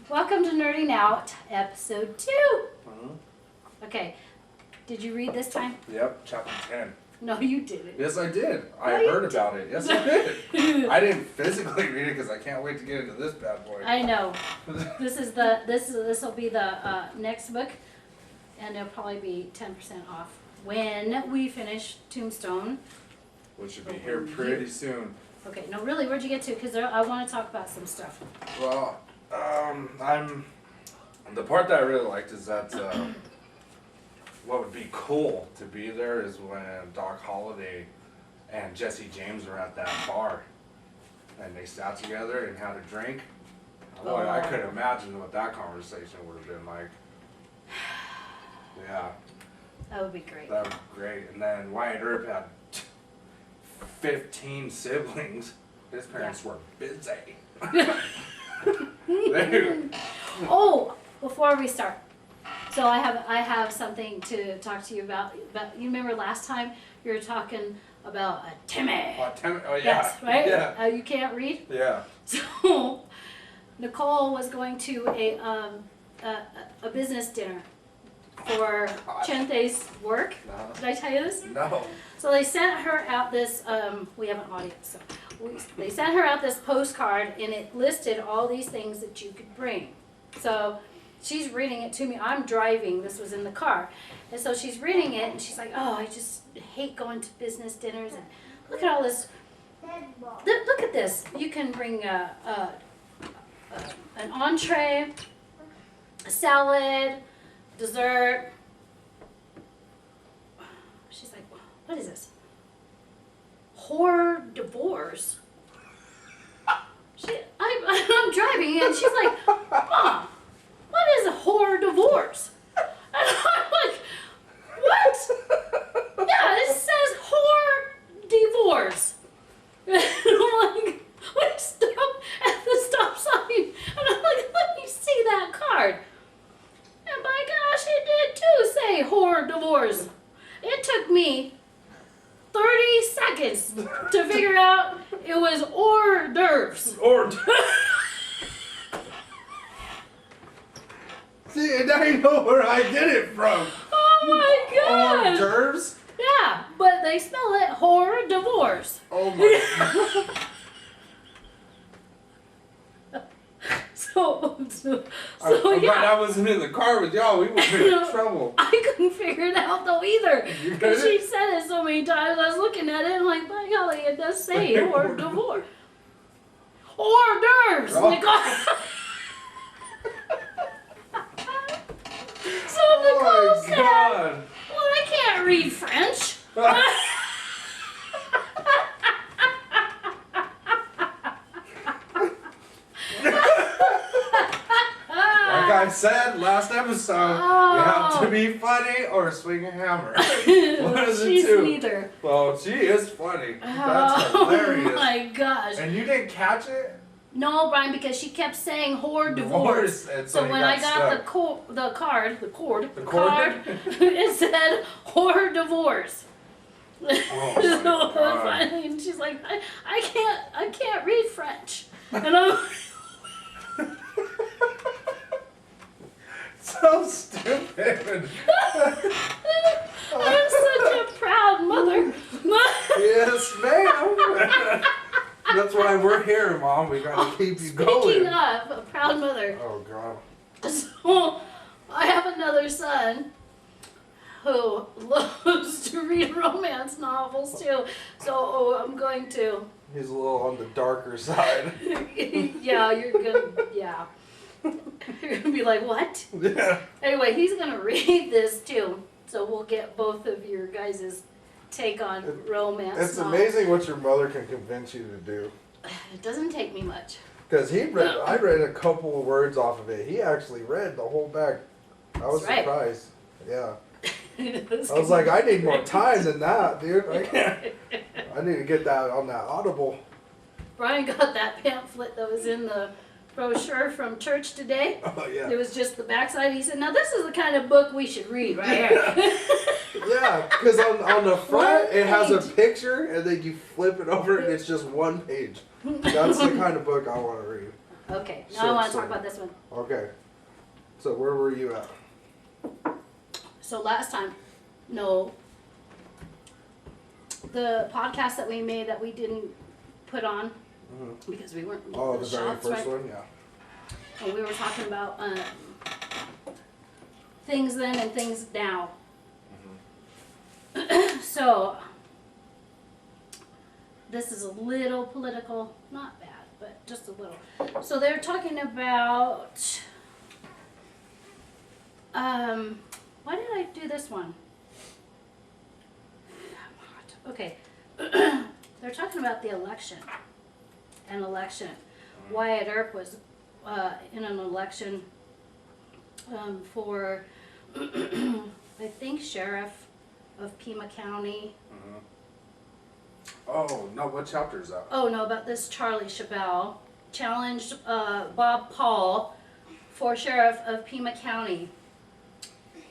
Welcome to Nerding Out, episode 2. Okay, did you read this time? Yep, chapter 10. No, you didn't. Yes, I did. I heard about it. Yes, I did. I didn't physically read it because I can't wait to get into this bad boy. I know. This will be the next book, and it'll probably be 10% off when we finish Tombstone. Which should be here pretty soon. Okay, no, really, where'd you get to? Because I want to talk about some stuff. Well, the part that I really liked is that what would be cool to be there is when Doc Holliday and Jesse James were at that bar and they sat together and had a drink. Boy, I could imagine what that conversation would have been like. Yeah. That would be great. That would be great. And then Wyatt Earp had 15 siblings. His parents were busy. Oh, before we start, so I have something to talk to you about. But you remember last time you were talking about a Timmy? Oh, yeah. Yes, right? Yeah. You can't read? Yeah. So Nicole was going to a business dinner for Chente's work. No. Did I tell you this? No. So they sent her out this, we have an audience, so they sent her out this postcard and it listed all these things that you could bring. So she's reading it to me. I'm driving. This was in the car. And so she's reading it and she's like, oh, I just hate going to business dinners. And look at all this. Look at this. You can bring an entree, a salad, dessert. She's like, what is this? Horror divorce. I'm driving and she's like, Mom, what is a horror divorce? And I'm like, what? Yeah, it says horror divorce. And I'm like, we stop at the stop sign. And I'm like, let me see that card. And by gosh, it did too say horror divorce. It took me 30 seconds to figure out it was hors d'oeuvres. See, and I know where I get it from. Oh my god. Hors d'oeuvres? Yeah, but they spell it horror divorce. Oh my god. So I'm glad yeah. I wasn't in the car with y'all. We would have been in trouble. I couldn't figure it out though either. Because she said it so many times. I was looking at it and like, by golly, it does say hors divorce. Hors d'oeuvres. Oh. Nicole. So Nicole Oh my said, god. well, I can't read French. Like I said last episode, you have to be funny or swing a hammer. What is She's it too? neither. Well, she is funny. That's hilarious. Oh my gosh. And you didn't catch it? No, Brian, because she kept saying whore divorce. And So you when I got stuck. the card, cord? it said whore divorce. Oh my So God. finally, and she's like, I can't read French. And I'm So stupid. I'm such a proud mother. Yes, ma'am. That's why we're here, Mom. We gotta keep you going. Speaking of a proud mother, Oh God. so I have another son who loves to read romance novels too. So I'm going to. He's a little on the darker side. Yeah, you're gonna. Yeah. You're gonna be like, what? Yeah. Anyway, he's gonna read this too. So we'll get both of your guys' take on romance. It's novels. amazing what your mother can convince you to do. It doesn't take me much. Because I read a couple of words off of it. He actually read the whole back. I was That's right. surprised. Yeah. I I was like, I need more time than that, dude. I need to get that on that Audible. Brian got that pamphlet that was in the brochure from church today. Oh, yeah. It was just the backside. He said, now this is the kind of book we should read right here. Yeah, because on the front, One it has a page. picture, and then you flip it over, and it's just one page. That's the kind of book I want to read. Okay, now I Sure, want to sure. talk about this one. Okay. So where were you at? So last time, no, the podcast that we made that we didn't put on because we weren't Oh, the the very shots, first right? one? Yeah. And we were talking about things then and things now. So this is a little political, not bad, but just a little. So they're talking about why did I do this one? Okay. They're talking about the election. An election. Wyatt Earp was in an election for I think sheriff of Pima County. Oh, no, what chapter is that? Oh no, about this Charlie Chabelle challenged Bob Paul for sheriff of Pima County.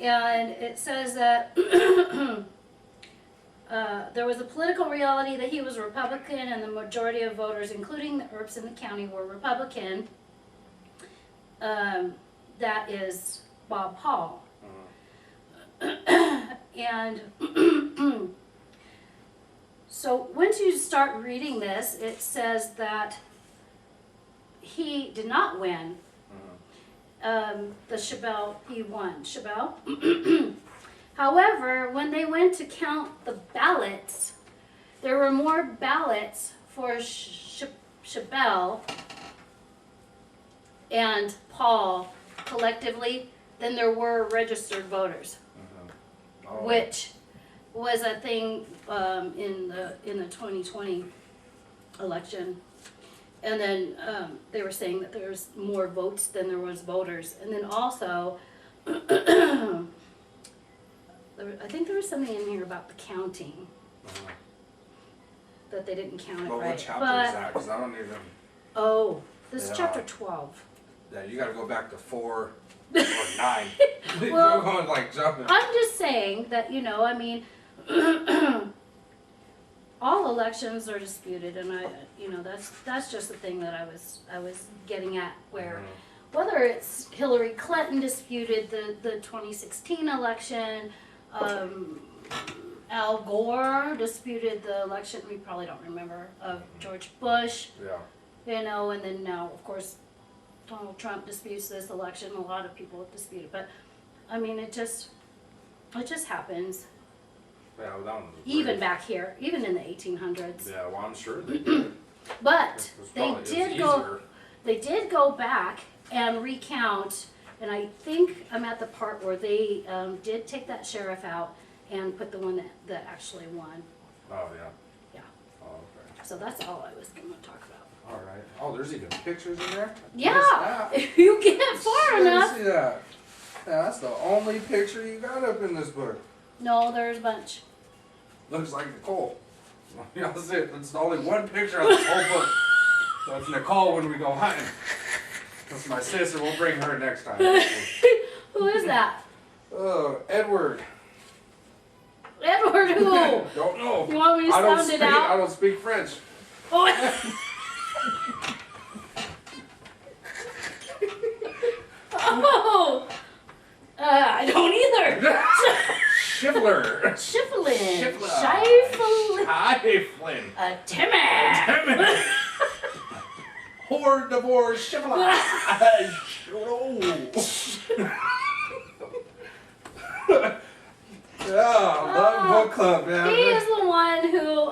And it says that there was a political reality that he was a Republican and the majority of voters, including the Earps in the county, were Republican. That is Bob Paul. And so once you start reading this, it says that he did not win. The Chabelle, he won. Chabelle. However, when they went to count the ballots, there were more ballots for Chabelle and Paul collectively than there were registered voters, Oh. which was a thing in the 2020 election. And then they were saying that there was more votes than there was voters. And then also, I think there was something in here about the counting, that they didn't count it Well, right. what chapter is that? Because I don't even. Oh, this is Yeah. chapter 12. Yeah, you got to go back to 4 or 9. Well, You're going like jumping. I'm just saying that, you know, I mean, all elections are disputed, and that's just the thing that I was getting at, where whether it's Hillary Clinton disputed the 2016 election, Al Gore disputed the election, we probably don't remember, of George Bush, Yeah. you know, and then now, of course, Donald Trump disputes this election. A lot of people dispute it, but I mean, it just happens. Yeah, well, that one was Even weird. back here, even in the 1800s. Yeah, well, I'm sure they did. But It was they probably- it was did go. easier. They did go back and recount, and I think I'm at the part where they did take that sheriff out and put the one that actually won. Oh, yeah. Yeah. Oh, okay. So that's all I was going to talk about. All right. Oh, there's even pictures in there? Yeah, if you get far Let me enough. see that. Yeah, that's the only picture you got up in this book. No, there's a bunch. Looks like Nicole. That's it. That's only one picture of this whole book. That's Nicole when we go hunting. That's my sister. We'll bring her next time. Who is that? Oh, Edward. Edward who? Don't know. You want me to I don't sound it speak. out? I don't speak French. Oh. Oh. I don't either. Schiffler. Schifflin. Schifflin. Schifflin. Timmy. Hors divorce. Schiffler. Yeah, I love book club, man. He is the one who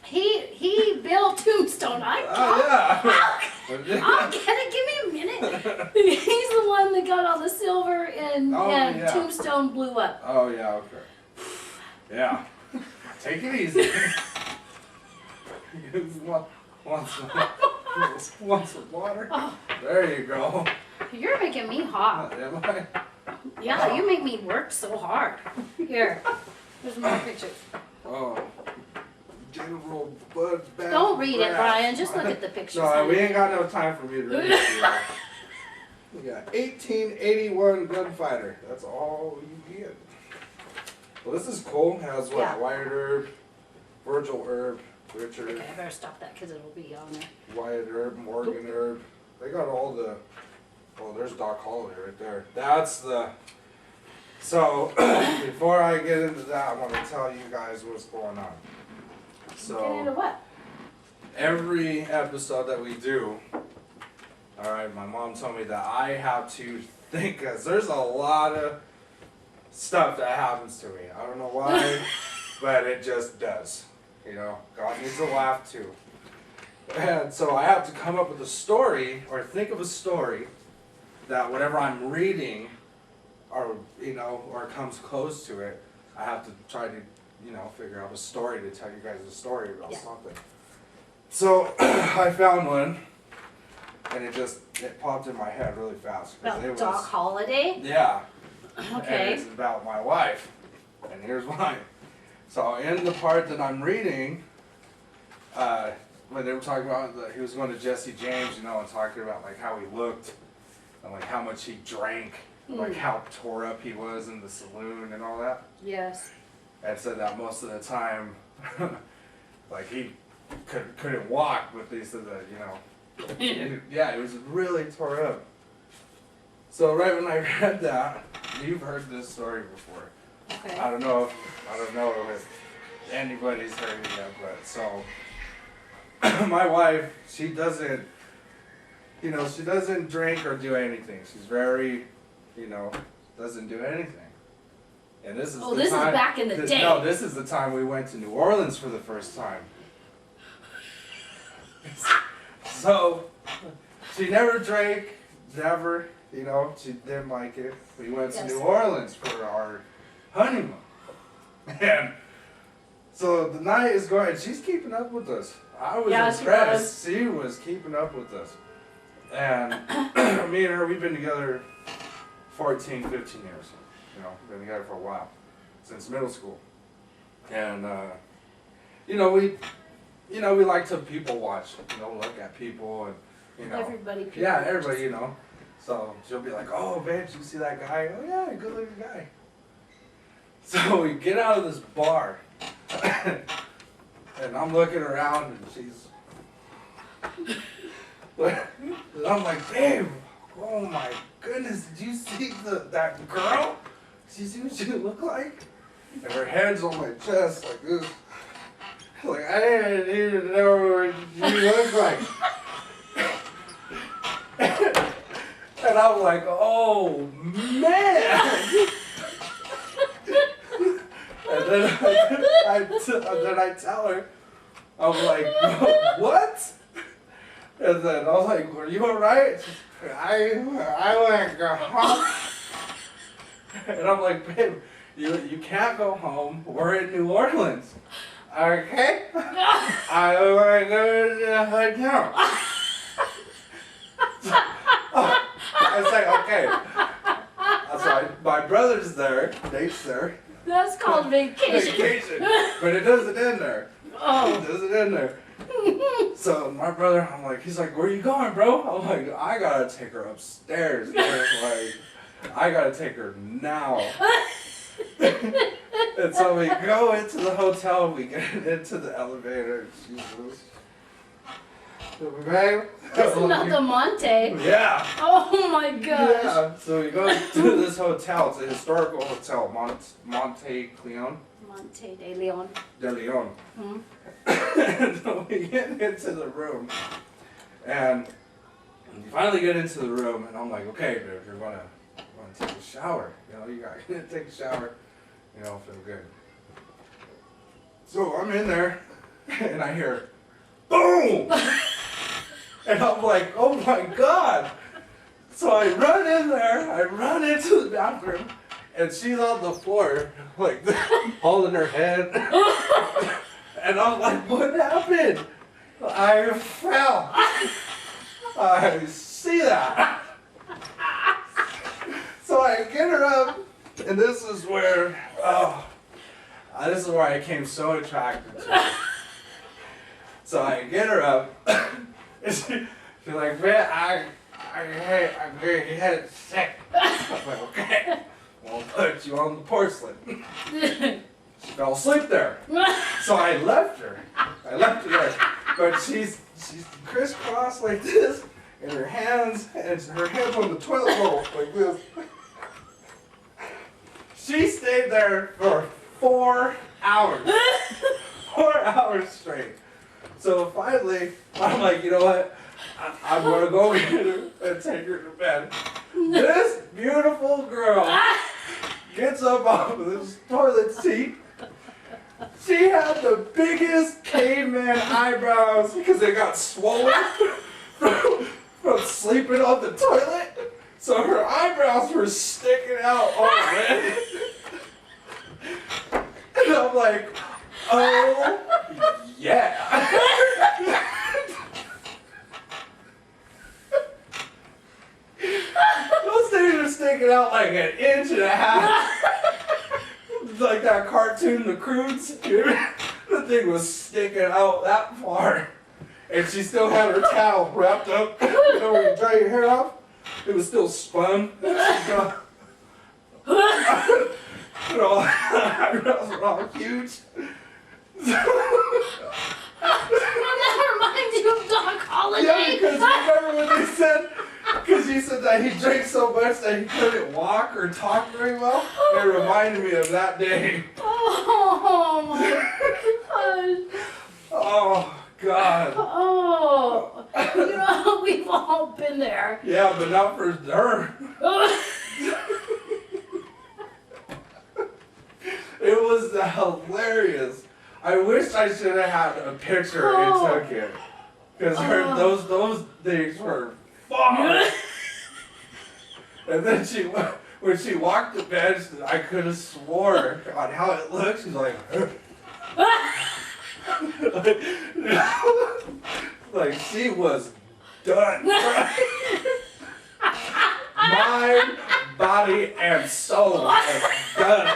he built Tombstone. I'll get it. Give me a minute. He's the one that got all the silver and yeah. Tombstone blew up. Oh, yeah, okay. Yeah. Take it easy. Want some water? Oh. There you go. You're making me hot. Am I? Yeah, you make me work so hard. Here, there's more pictures. Oh. General Bud Bath Don't read it, Brass. Brian. Just look at the pictures. No, we honey. ain't got no time for me to read it. We got 1881 gunfighter. That's all you get. Well, this is cool. It has what? Yeah. Wyatt Earp, Virgil Earp, Richard, Okay, I better stop that because it'll be on there. Wyatt Earp, Morgan Earp. They got all the. Oh, there's Doc Holliday right there. That's the. So before I get into that, I want to tell you guys what's going on. Get into So what? every episode that we do, all right, my mom told me that I have to think, because there's a lot of stuff that happens to me. I don't know why, but it just does. You know, God needs a laugh too. And so I have to come up with a story or think of a story that whatever I'm reading or, you know, or comes close to it, I have to try to, you know, figure out a story to tell you guys a story about something. So I found one and it popped in my head really fast. About It was, Doc Holliday? yeah. And Okay. it's about my wife. And here's why. So in the part that I'm reading, when they were talking about he was going to Jesse James, you know, and talking about like how he looked and like how much he drank, like how tore up he was in the saloon and all that. Yes. And said that most of the time, like he couldn't walk, but they said that, you know, yeah, he was really tore up. So right when I read that, you've heard this story before. Okay. I don't know if anybody's heard it yet, but so my wife, she doesn't, you know, she doesn't drink or do anything. She's very, you know, doesn't do anything. And this is the this time, is back in the day. No, this is the time we went to New Orleans for the first time. So she never drank, never, you know, she didn't like it. We went to New Orleans for our honeymoon. And so the night is going, and she's keeping up with us. I was impressed. She was keeping up with us. And me and her, we've been together 14, 15 years. You know, been together for a while, since middle school. And, you know, we like to people watch, you know, look at people and, you know. Everybody. Yeah, everybody, you know. So she'll be like, oh, babe, did you see that guy? Oh, yeah, good looking guy. So we get out of this bar, and I'm looking around, and she's, and I'm like, babe, oh my goodness, did you see that girl? Did you see what she looked like? And her head's on my chest like this. Like, I didn't even know what she looked like. And I'm like, oh man. And then I tell her, I'm like, what? And then I was like, were you alright? I want to go home. And I'm like, babe, you can't go home. We're in New Orleans. Okay? I want to go to the hotel. I was like, okay. So my brother's there, Nate's there. That's called vacation. Vacation. But it doesn't end there. Oh. It doesn't end there. So my brother, I'm like, he's like, where you going, bro? I'm like, I gotta take her upstairs, man. Like, I gotta take her now. And so we go into the hotel, we get into the elevator, Jesus. Babe? This is not the Monte. Yeah. Oh my gosh. Yeah. So we go to this hotel. It's a historical hotel, Monte Leon. Monte de Leon. De Leon. Hmm. And so we get into the room, and we finally get into the room, and I'm like, okay, dude, you're gonna take a shower. You know, you gotta take a shower. You know, feel good. So I'm in there, and I hear, boom! And I'm like, oh my God. So I run in there, I run into the bathroom, and she's on the floor, like, holding her head. And I'm like, what happened? I fell. I see that. So I get her up, and this is where I became so attracted to her. So I get her up, and she's like, man, I'm getting sick. I'm like, okay, we'll put you on the porcelain. she fell asleep there. So I left her. There. But she's crisscrossed like this, and her hands on the toilet bowl like this. She stayed there for 4 hours. 4 hours straight. So finally, I'm like, you know what? I'm gonna go get her and take her to bed. This beautiful girl gets up off of this toilet seat. She had the biggest caveman eyebrows because they got swollen from sleeping on the toilet. So her eyebrows were sticking out all red. And I'm like, oh, yeah. Those things are sticking out like 1.5 inches. Like that cartoon, The Croods. The thing was sticking out that far. And she still had her towel wrapped up. You know, when you dry your hair off, it was still spun. She got, you know, eyebrows were all huge. That reminds you of Doc Holliday. Yeah, because remember when they said, because he said that he drank so much that he couldn't walk or talk very well? It reminded me of that day. Oh my gosh. Oh, God. Oh, you know, we've all been there. Yeah, but not for her. It was hilarious. I wish I should have had a picture and took it. Because those things were fun. And then when she walked the bench, I could have swore on how it looked. She's like, like she was done. Mind, body, and soul was done.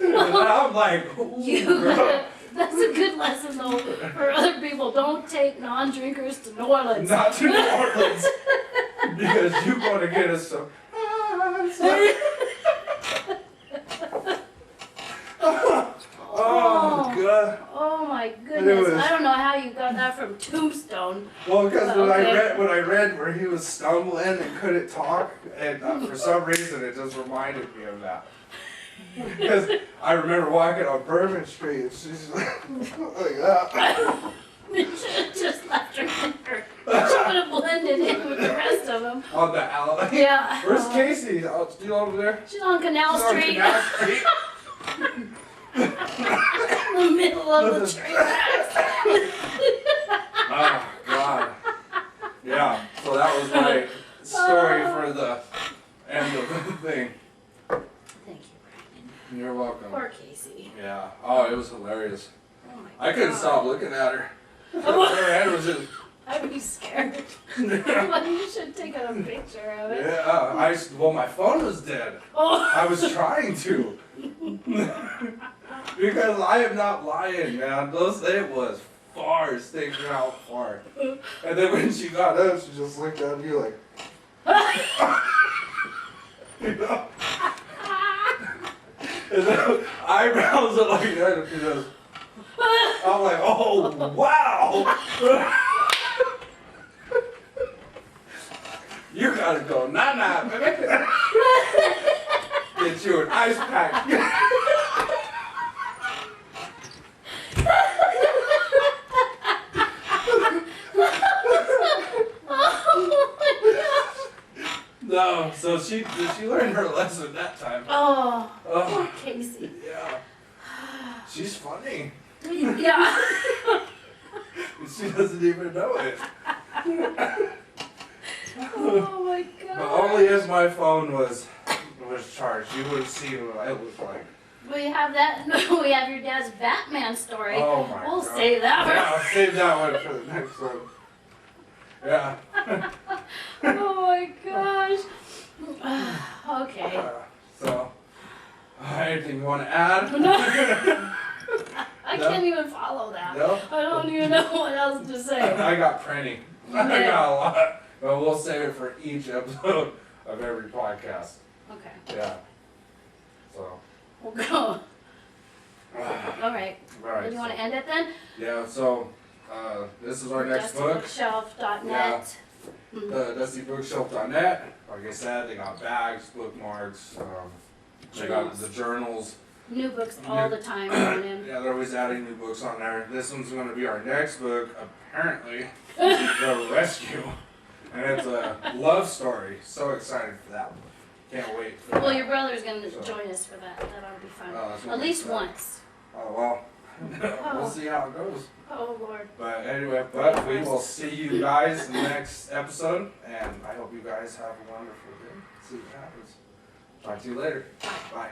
And I'm like, that's a good lesson though for other people. Don't take non-drinkers to New Orleans. not to New Orleans. Because you're going to get us some. Oh, God. Oh my goodness. was- I don't know how you got that from Tombstone. Well, because Okay. when I read where he was stumbling and couldn't talk, and for some reason it just reminded me of that. Because I remember walking on Bourbon Street, and she's like that. You should have just left her there. She would have blended in with the rest of them. On the alley. Yeah. Where's Casey? Oh, still over there? She's on Canal She's on Street. Canal Street. In the middle of the train tracks. Oh, God. Yeah, so that was my story for the end of the thing. Thank you, Brandon. You're welcome. Poor Casey. Yeah. Oh, it was hilarious. Oh my I couldn't God. stop looking at her. Her head was just. I'd be scared. Well, you should take a picture of it. Yeah. Well, my phone was dead. Oh. I was trying to. Because I am not lying, man. It was far, sticking out far. And then when she got up, she just looked at me like, you know? And then eyebrows are like that, and she goes, I'm like, oh, wow! You gotta go, nah, baby. Get you an ice pack. No, so she learned her lesson that time. Oh, poor Oh, Casey. yeah. She's funny. Yeah. She doesn't even know it. Oh my God. But only as my phone was charged, you would have seen what I looked like. We have that. We have your dad's Batman story. Oh my We'll God. save that Yeah, I'll save that one for the next one. Yeah. Oh my gosh. Okay. So, anything you want to add? I No? can't even follow that. No? I don't even know what else to say. I got plenty. I got a lot. But we'll save it for each episode of every podcast. Okay. Yeah. So. We'll go. All right. Alright. You want to end it then? Yeah, so this is our next book. DustyBookshelf.net. DustyBookshelf.net. Like I said, they got bags, bookmarks, they got Journals. the journals. New books all the time on him. Yeah, they're always adding new books on there. This one's going to be our next book, apparently, The Rescue. And it's a love story. So excited for that one. Can't wait for Well, that. your brother's going to join us for that. That'll be fun. Oh, that's what At least I'm saying. once. Oh, well, we'll see how it goes. Oh, Lord. But anyway, but we will see you guys in the next episode, and I hope you guys have a wonderful day. See what happens. Talk to you later. Bye.